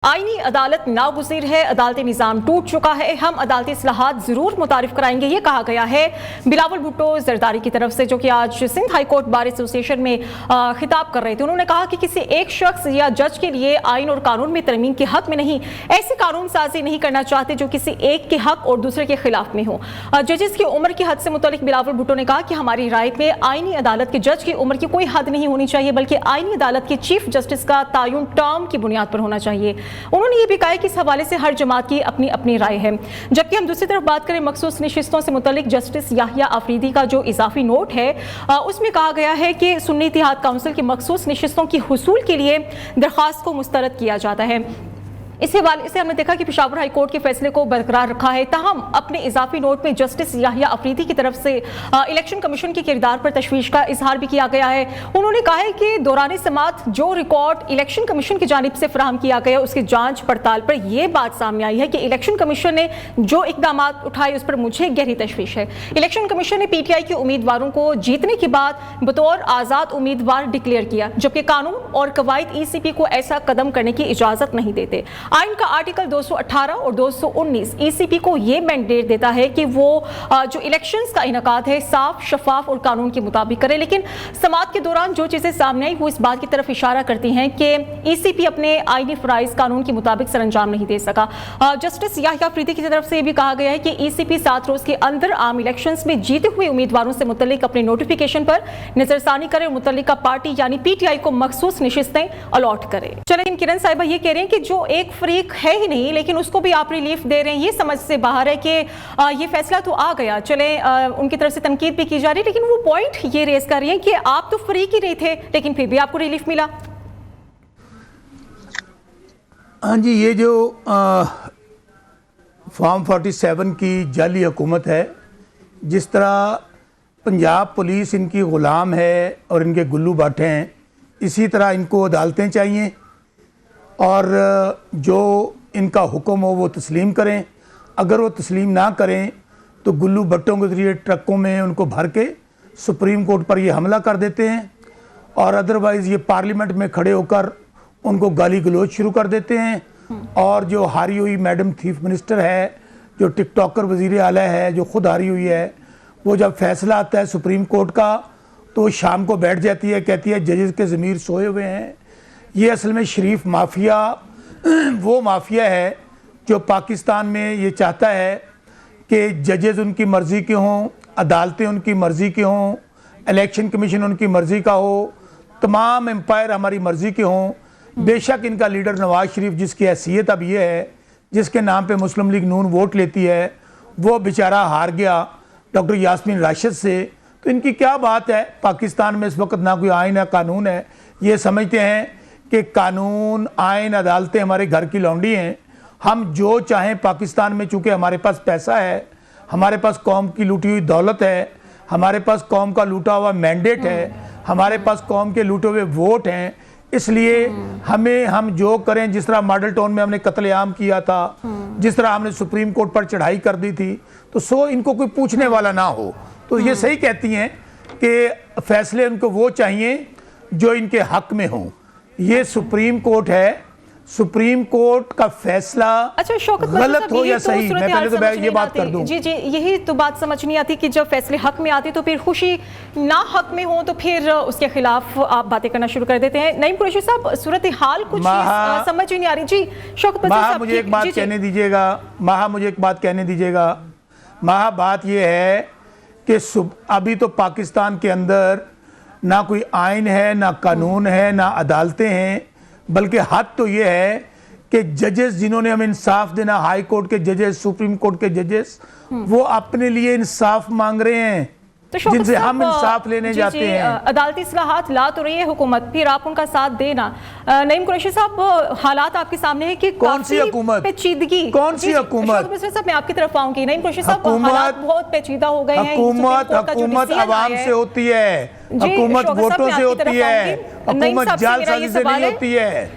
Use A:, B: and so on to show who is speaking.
A: आईनी अदालत नागुज़ीर है, अदालती निज़ाम टूट चुका है, हम अदालती इस्लाहात ज़रूर मुतारिफ कराएंगे, ये कहा गया है बिलावल भुट्टो ज़रदारी की तरफ से, जो कि आज Sindh high court bar association में खिताब कर रहे थे। उन्होंने कहा कि किसी एक शख्स या जज के लिए आइन और कानून में तरमीम के हक में नहीं, ऐसी कानून साजी नहीं करना चाहते जो किसी एक के हक और दूसरे के खिलाफ में हो। जजेस की उम्र की हद से मुतालिक बिलावल भुट्टो ने कहा कि हमारी राय में आईनी अदालत के जज की उम्र की कोई हद नहीं होनी चाहिए, बल्कि आईनी अदालत के चीफ जस्टिस का तयन टर्म की बुनियाद पर होना चाहिए। उन्होंने ये भी कहा कि इस हवाले से हर जमात की अपनी अपनी राय है। जबकि हम दूसरी तरफ बात करें मखसूस नशिस्तों से मुतल्लिक जस्टिस याहिया अफरीदी का जो इजाफी नोट है, उसमें कहा गया है कि सुन्नी इत्तेहाद काउंसिल की मखसूस नशिस्तों की हुसूल के लिए दरख्वास्त को मुस्तरद किया जाता है। इस हवाले से हमने देखा कि पेशावर हाई कोर्ट के फैसले को बरकरार रखा है। ताहम अपने इजाफी नोट में जस्टिस याहिया अफरीदी की तरफ से इलेक्शन कमीशन के किरदार पर तशवीश का इजहार भी किया गया है। उन्होंने कहा है कि दौरान समात जो रिकॉर्ड इलेक्शन कमीशन की जानिब से फराहम किया गया, उसकी जांच पड़ताल पर यह बात सामने आई है कि इलेक्शन कमीशन ने जो इकदाम उठाए उस पर मुझे गहरी तशवीश है। इलेक्शन कमीशन ने PTI के उम्मीदवारों को जीतने के बाद बतौर आज़ाद उम्मीदवार डिक्लेयर किया, जबकि कानून और कवायद ECP को ऐसा कदम करने की इजाज़त नहीं देते। आइन का आर्टिकल 218 और 219 ECP को यह मैंडेट देता है कि वो जो इलेक्शंस का इनकाद है साफ, शफाफ और कानून के मुताबिक करे। लेकिन समात के दौरान जो चीज़ें सामने आई वो इस बात की तरफ इशारा करती हैं कि ECP अपने आइनी फराइज कानून के मुताबिक सर अंजाम नहीं दे सका। जस्टिस याहिया अफरीदी की तरफ से ये भी कहा गया है कि ECP 7 रोज के अंदर आम इलेक्शंस में जीते हुए उम्मीदवारों से मुतल्लिक अपने नोटिफिकेशन पर नजरसानी करे और मुतल्लिका पार्टी यानी PTI को मखसूस नशिस्तें अलॉट करे। चलें, किरण साहिबा ये कह रहे हैं कि जो एक फरीक है ही नहीं लेकिन उसको भी आप रिलीफ दे रहे हैं, ये समझ से बाहर है कि ये फैसला तो आ गया। चले, उनकी तरफ से तनकीद भी की जा रही है, लेकिन वो पॉइंट ये रेज कर रही है कि आप तो फरीक ही नहीं थे लेकिन फिर भी आपको रिलीफ मिला।
B: हाँ जी, ये जो फॉर्म 47 की जाली हुकूमत है, जिस तरह पंजाब पुलिस इनकी ग़ुलाम है और इनके गुल्लू बाटे हैं, इसी तरह इनको अदालतें चाहिए और जो इनका हुक्म हो वो तस्लीम करें। अगर वो तस्लीम ना करें तो गुल्लू भट्टों के ज़रिए ट्रकों में उनको भर के सुप्रीम कोर्ट पर ये हमला कर देते हैं और अदरवाइज़ ये पार्लियामेंट में खड़े होकर उनको गाली गलोच शुरू कर देते हैं। और जो हारी हुई मैडम चीफ मिनिस्टर है, जो टिकटॉकर वज़ीर आला है, जो खुद हारी हुई है, वो जब फैसला आता है सुप्रीम कोर्ट का तो शाम को बैठ जाती है, कहती है जजेस के ज़मीर सोए हुए हैं। ये असल में शरीफ माफिया वो माफिया है जो पाकिस्तान में ये चाहता है कि जजेस उनकी मर्ज़ी के हों, अदालतें उनकी मर्ज़ी के हों, इलेक्शन कमीशन उनकी मर्ज़ी का हो, तमाम एम्पायर हमारी मर्ज़ी के हों। बेशक इनका लीडर नवाज शरीफ, जिसकी हैसियत अब ये है, जिसके नाम पे मुस्लिम लीग नून वोट लेती है, वो बेचारा हार गया डॉक्टर यास्मीन राशिद से। तो इनकी क्या बात है, पाकिस्तान में इस वक्त ना कोई आइन है कानून है। ये समझते हैं कि कानून, आइन, अदालतें हमारे घर की लौंडी हैं, हम जो चाहें पाकिस्तान में, चूँकि हमारे पास पैसा है, हमारे पास कौम की लूटी हुई दौलत है, हमारे पास कौम का लूटा हुआ मैंडेट है, हमारे पास कौम के लूटे हुए वोट हैं, इसलिए हम जो करें, जिस तरह मॉडल टाउन में हमने कत्लेआम किया था, जिस तरह हमने सुप्रीम कोर्ट पर चढ़ाई कर दी थी, तो इनको कोई पूछने वाला ना हो। तो ये सही कहती हैं कि फैसले उनको वो चाहिए जो इनके हक में हों। ये सुप्रीम कोर्ट है, सुप्रीम कोर्ट का फैसला गलत हो या सही, मैं पहले तो ये बात कर दूं।
A: जी, यही तो बात समझ नहीं आती कि जब फैसले हक में आती तो फिर खुशी ना हक में हो तो फिर उसके खिलाफ आप बातें करना शुरू कर देते हैं। नईम कुरैशी साहब, सूरत हाल कुछ समझ ही नहीं आ रही। जी शौकत साहब,
B: मुझे एक बात कहने दीजिएगा। बात ये है कि अभी तो पाकिस्तान के अंदर ना कोई आइन है, ना कानून है, ना अदालतें हैं, बल्कि हद तो ये है कि जजेस जिन्होंने हमें इंसाफ देना, हाई कोर्ट के जजेस, सुप्रीम कोर्ट के जजेस, वो अपने लिए इंसाफ मांग रहे हैं, तो जिनसे हम इंसाफ लेने जाते हैं।
A: अदालती इस्लाहात ला तो रही है हुकूमत, फिर आप उनका साथ देना। नईम कुरैशी साहब, हालात आपके सामने है कि
B: कौन सी हुकूमत,
A: पेचीदगी,
B: कौन सी हुकूमत?
A: साहब मैं आपकी तरफ आऊंगी। नईम कुरैशी साहब, हालात बहुत पेचीदा हो गए हैं।
B: हुकूमत आवाम से होती है, हुकूमत वोटों से होती है, हुकूमत जालसाजी से नहीं होती है।